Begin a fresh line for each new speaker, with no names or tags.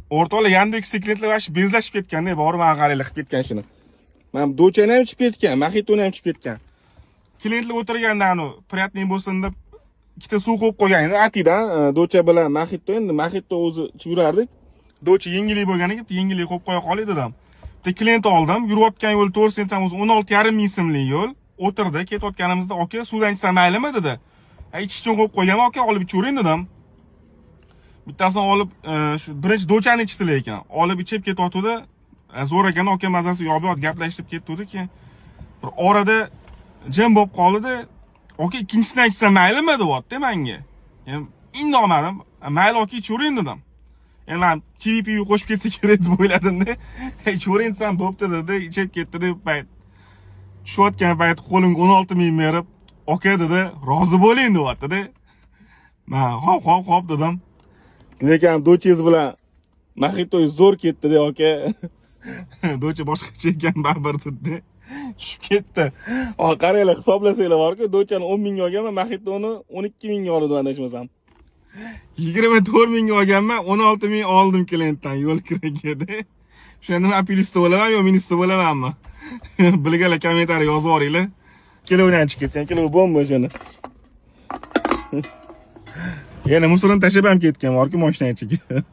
O'rtoqlar Yandex klientlar vash bezlashib ketganda, borib men qaranglar qilib ketgan shuni. Men Dochani ham chiqib ketgan, Maxitoni ham chiqib ketgan. Klientlar o'tirganda anu приятный bo'lsin deb ikkita suv qo'yib qo'ygan edi. Atidan Docha bilan Maxito, endi Maxito o'zi ichib yurardik. Docha yengillik bo'lganiga yengillik qo'yib qo'ya qolay dedim. Bitta klient oldim, yurayotgan yo'l to'g'risini aytsam o'zi 16,5 ming so'mlik yo'l. O'tirdi, ketayotganimizda aka suvdan ichsam maylimi dedi. Ichish uchun qo'yib qo'ygan, aka olib ichavering dedim. Bittasini olib shu birinchi Dochani ichdilar ekan. Olib ichib ketayotdi. Zo'r ekan, aka mazasi yo'q, gaplashib ketdi keyin. Bir orada jim bo'lib qoldi. Aka ikkinchisidan ichsam maylimi deyapti menga. Men indamadim. Mayli aka ichavering dedim. Endi men TVP qo'shib ketsa kerak deb o'yladim-da. Ichavering desam bo'pti dedi, ichib ketdi deb payt. Tushayotgan payt qo'limga 16 ming berib, aka dedi, rozi bo'ling deyapti-da. Men hop dedim. Lekin Dochangiz bilan Maxito zo'r ketdi-da aka. Docha boshqacha ekan baribir dedi. Tushib ketdi. Qaranglar, hisoblasanglar borku, Dochani 10 mingga olganman, Maxitoni 12 mingga oldim adashmasam. 24 mingga olganman, 16 ming oldim klientdan yo'l kiraga. Shunda men apilista bo'laman yo minista bo'lamanmi? Bilganlar kommentariy yozib yuboringlar. Kelovdan chiqib ketgan, kelov bomba shuni. Yana musorni tashlab ham ketgan, borku mashina ichiga.